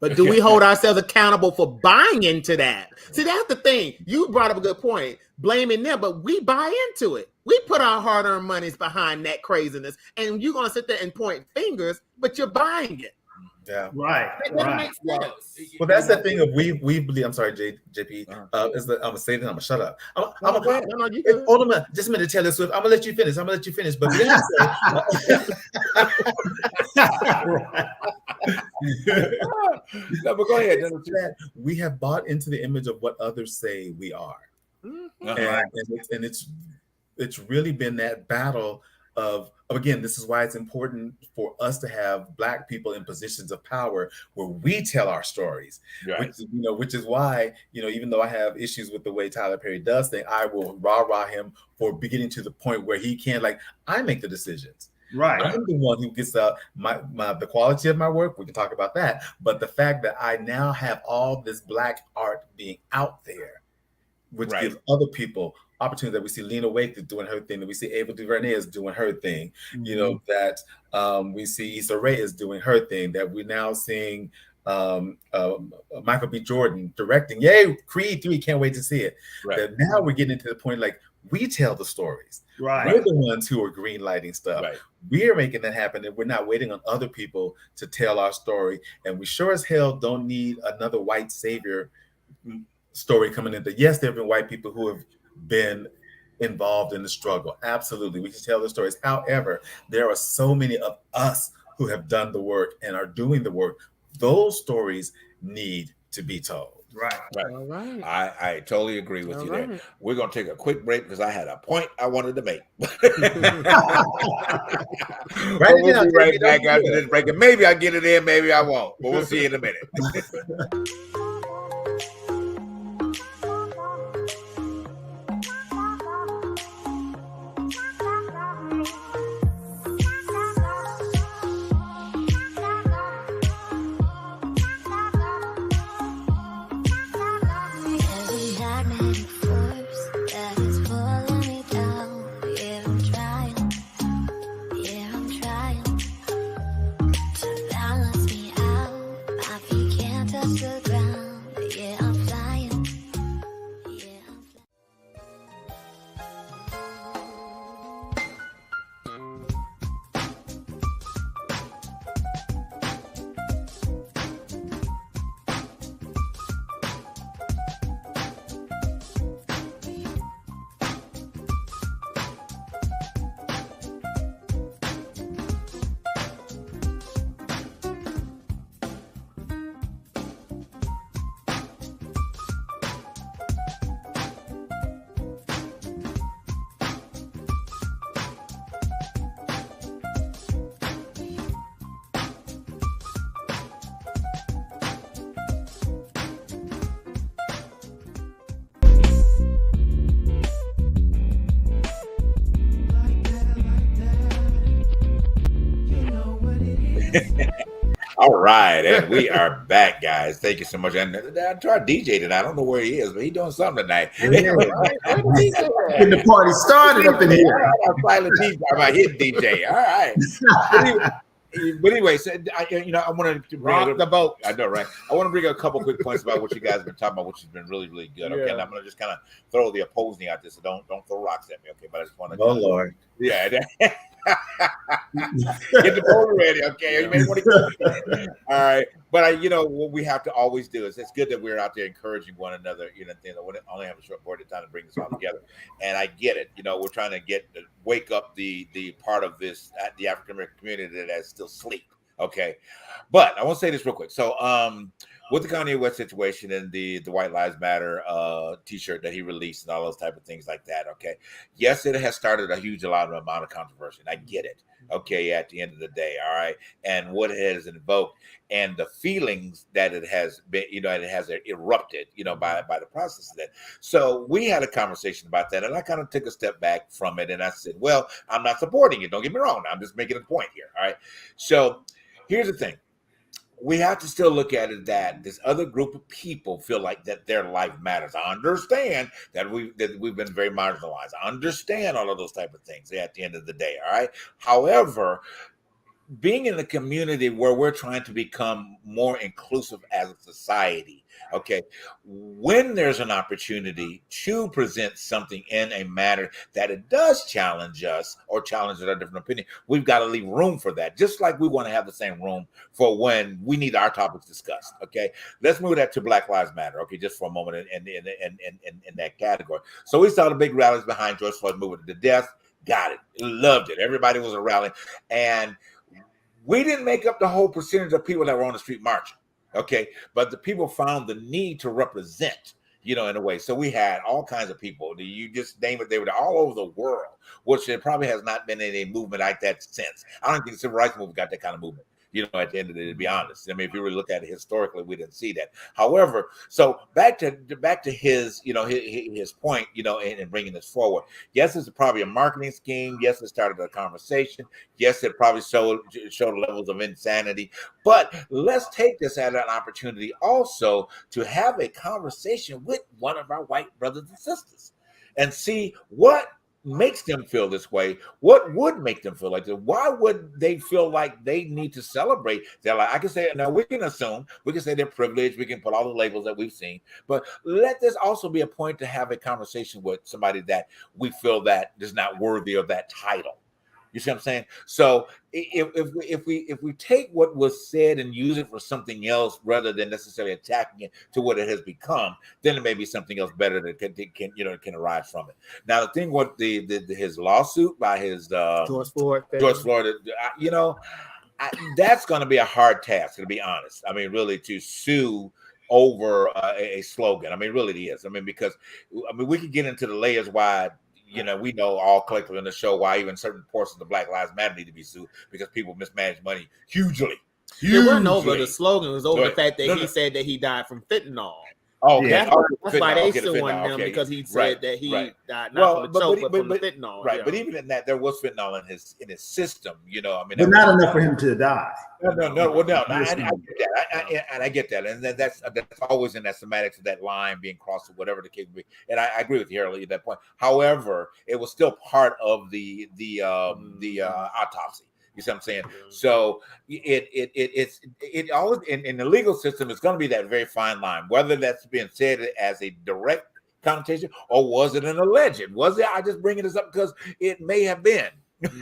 But do we hold ourselves accountable for buying into that? See, that's the thing. You brought up a good point, blaming them, but we buy into it. We put our hard-earned monies behind that craziness, and you're gonna sit there and point fingers, but you're buying it. Yeah. Right. It doesn't make sense. Well, that's the thing of we believe. I'm sorry, JP. Is that I'm gonna say that I'm gonna shut up. Hold on, just a minute, Taylor Swift. I'm gonna let you finish. But no, but go ahead. We have bought into the image of what others say we are, and it's really been that battle of again, this is why it's important for us to have Black people in positions of power where we tell our stories, which is why, even though I have issues with the way Tyler Perry does things, I will rah him for getting to the point where he can, I make the decisions. Right. I'm the one who gets the quality of my work. We can talk about that. But the fact that I now have all this Black art being out there, which gives other people opportunity, that we see Lena Waithe is doing her thing, that we see Ava DuVernay is doing her thing, that we see Issa Rae is doing her thing, that we're now seeing Michael B. Jordan directing. Yay, Creed 3, can't wait to see it. That now we're getting to the point, we tell the stories. Right. We're the ones who are green lighting stuff. Right. We're making that happen, and we're not waiting on other people to tell our story. And we sure as hell don't need another white savior story coming in. Yes, there have been white people who have been involved in the struggle. Absolutely. We can tell the stories. However, there are so many of us who have done the work and are doing the work. Those stories need to be told. Right. All right. I totally agree with you there. We're going to take a quick break because I had a point I wanted to make. We'll be right back after this break. And maybe I'll get it in, maybe I won't. But we'll see you in a minute. The ground. All right, and we are back, guys. Thank you so much. And I tried DJ tonight. I don't know where he is, but he's doing something tonight. Getting the party started up in here. I'm hitting DJ. All right. But anyway, so I wanted to rock the boat. I know, right? I want to bring up a couple quick points about what you guys have been talking about, which has been really, really good. Okay, and I'm going to just kind of throw the opposing out there, so don't throw rocks at me, okay? But I just want to. Oh Lord. Yeah. Get the boat ready, okay? You may want to go. All right, but what we have to always do is it's good that we're out there encouraging one another. We only have a short period of time to bring this all together, and I get it. We're trying to wake up the part of this the African American community that has still sleep. Okay, but I want to say this real quick. So, with the Kanye West situation and the White Lives Matter T-shirt that he released and all those type of things like that. Okay, yes, it has started a huge amount of controversy. And I get it. Okay, at the end of the day, all right, and what it has invoked and the feelings that it has been, and it has erupted, by the process of that. So we had a conversation about that, and I kind of took a step back from it, and I said, well, I'm not supporting it. Don't get me wrong. I'm just making a point here. All right. So here's the thing. We have to still look at it that this other group of people feel like that their life matters. I understand that we've been very marginalized. I understand all of those type of things at the end of the day. All right. However, being in a community where we're trying to become more inclusive as a society, okay, when there's an opportunity to present something in a matter that it does challenge us or challenges our different opinion, we've got to leave room for that. Just like we want to have the same room for when we need our topics discussed. Okay, let's move that to Black Lives Matter. Okay, just for a moment in that category. So we saw the big rallies behind George Floyd moving to death. Got it, loved it. Everybody was a rally, and we didn't make up the whole percentage of people that were on the street marching. Okay, but the people found the need to represent, in a way. So we had all kinds of people. You just name it, they were all over the world, which there probably has not been any movement like that since. I don't think the civil rights movement got that kind of movement. At the end of the day, to be honest. I mean, if you really look at it historically, we didn't see that. However, so back to his, his point, in bringing this forward. Yes, it's probably a marketing scheme. Yes, it started a conversation. Yes, it probably showed levels of insanity. But let's take this as an opportunity also to have a conversation with one of our white brothers and sisters and see what makes them feel this way. What would make them feel like this? Why would they feel like they need to celebrate their life? I can say, now we can say they're privileged. We can put all the labels that we've seen, but let this also be a point to have a conversation with somebody that we feel that is not worthy of that title. You see what I'm saying? So if we take what was said and use it for something else rather than necessarily attacking it to what it has become, then it may be something else better that can arise from it. Now the thing with his lawsuit by his George Floyd, that's going to be a hard task, to be honest. I mean, really, to sue over a slogan. I mean, really it is. I mean, because we could get into the layers why. We know all collectively in the show why even certain portions of Black Lives Matter need to be sued because people mismanage money hugely. It wasn't over the slogan. It was over the fact that he said that he died from fentanyl. Oh, okay. That's why they suing him because he said that he died not from the choke, but from the fentanyl. Right, but even in that, there was fentanyl in his system. But not enough for him to die. No. I get that, and that's always in that semantics of that line being crossed or whatever the case may be. And I agree with you earlier at that point. However, it was still part of the autopsy. You see what I'm saying? So it always in the legal system, it's going to be that very fine line, whether that's being said as a direct connotation or was it an alleged? Was it? I just bringing this up because it may have been.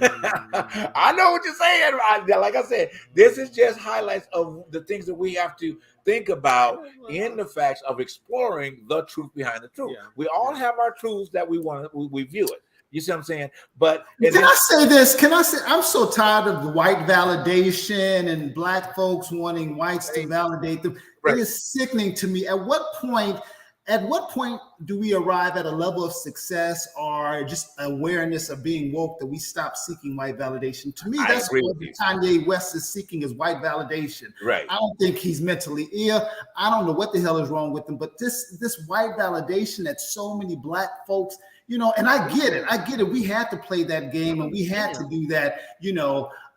I know what you're saying. Like I said, this is just highlights of the things that we have to think about in the facts of exploring the truth behind the truth. Yeah. We all have our truths that we want. We view it. You see what I'm saying? But I say this? Can I say I'm so tired of the white validation and black folks wanting whites to validate them. Right. It is sickening to me. At what point do we arrive at a level of success or just awareness of being woke that we stop seeking white validation? To me, that's what Kanye West is seeking is white validation. Right. I don't think he's mentally ill. I don't know what the hell is wrong with him, but this white validation that so many black folks, and I get it. We had to play that game and we had to do that,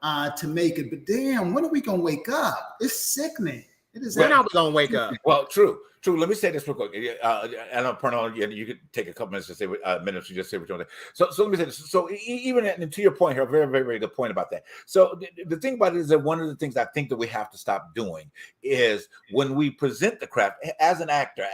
to make it. But damn, when are we gonna wake up? It's sickening. It is. When are we gonna wake up? Well, true. Let me say this real quick. I know, Pernell, you could take a couple minutes to say minutes to just say what you want to. So let me say this. So even and to your point here, very, very, very good point about that. So the thing about it is that one of the things I think that we have to stop doing is when we present the craft as an actor,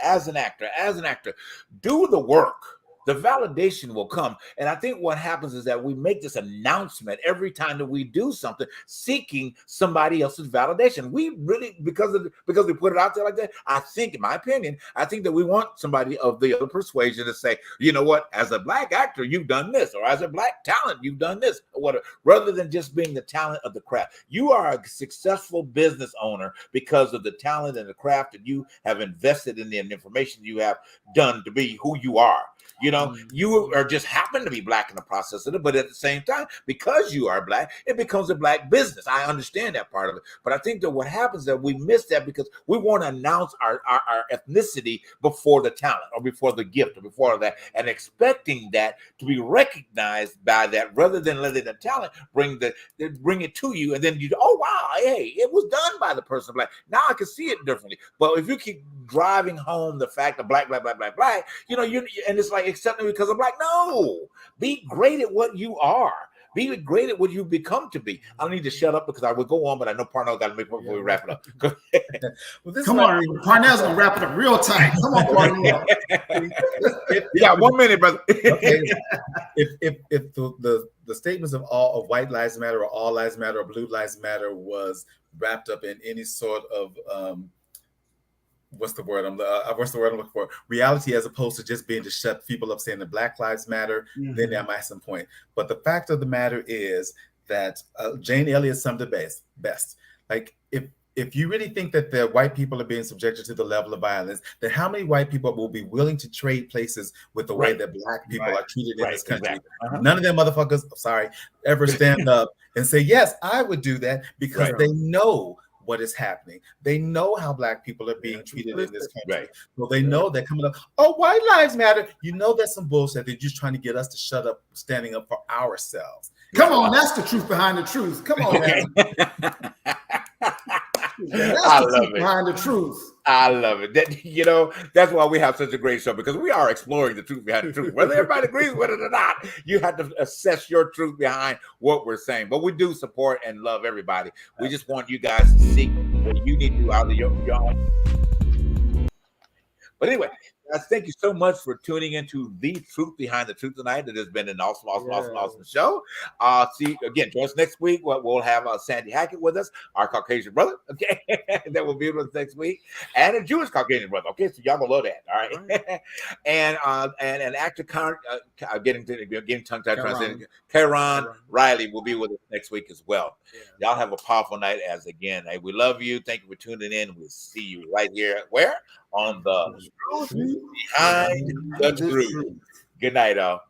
do the work. The validation will come. And I think what happens is that we make this announcement every time that we do something seeking somebody else's validation. We really, because we put it out there like that, I think, in my opinion, I think that we want somebody of the other persuasion to say, you know what, as a Black actor, you've done this, or as a Black talent, you've done this, or whatever, rather than just being the talent of the craft. You are a successful business owner because of the talent and the craft that you have invested in the information you have done to be who you are. You know, you are just happen to be Black in the process of it, but at the same time, because you are Black, it becomes a Black business. I understand that part of it, but I think that what happens is that we miss that because we want to announce our ethnicity before the talent or before the gift or before that, and expecting that to be recognized by that, rather than letting the talent bring it to you, and then you, oh wow, hey, it was done by the person Black. Now I can see it differently. But if you keep driving home the fact of Black, you know, and it's like accepting because I'm Black. No, be great at what you are. Be great at what you become to be. I don't need to shut up because I would go on, but I know Parnell got to make before we wrap it up. Well, come on, Parnell's gonna wrap it up real tight. Come on, Parnell. You got 1 minute, brother. Okay. If the statements of all of White Lives Matter or All Lives Matter or Blue Lives Matter was wrapped up in any sort of what's the word I'm looking for? Reality, as opposed to just being to shut people up saying that Black Lives Matter, then that might have some point. But the fact of the matter is that Jane Elliott summed it best. Like if you really think that the white people are being subjected to the level of violence, then how many white people will be willing to trade places with the way that Black people are treated in this country? Exactly. None of them motherfuckers, ever stand up and say, yes, I would do that, because they know what is happening. They know how Black people are being treated in this country. So they know that coming up, oh, White Lives Matter. You know that's some bullshit. They're just trying to get us to shut up, standing up for ourselves. Come on, that's the truth behind the truth. Come on, that's I the love truth it. behind the truth. I love it. That's why we have such a great show, because we are exploring the truth behind the truth. Whether everybody agrees with it or not, you have to assess your truth behind what we're saying. But we do support and love everybody. We just want you guys to seek what you need to do out of your own. But anyway, guys, thank you so much for tuning into The Truth Behind the Truth tonight. It has been an awesome show. See you again. Join us next week. We'll have Sandy Hackett with us, our Caucasian brother. Okay, that will be with us next week, and a Jewish Caucasian brother. Okay, so y'all gonna love that. All right, and an actor, getting tongue tied, translating. Karen Riley will be with us next week as well. Y'all have a powerful night. As again, hey, we love you. Thank you for tuning in. We'll see you right here. Where? On the Truth Behind the Truth. Good night, all.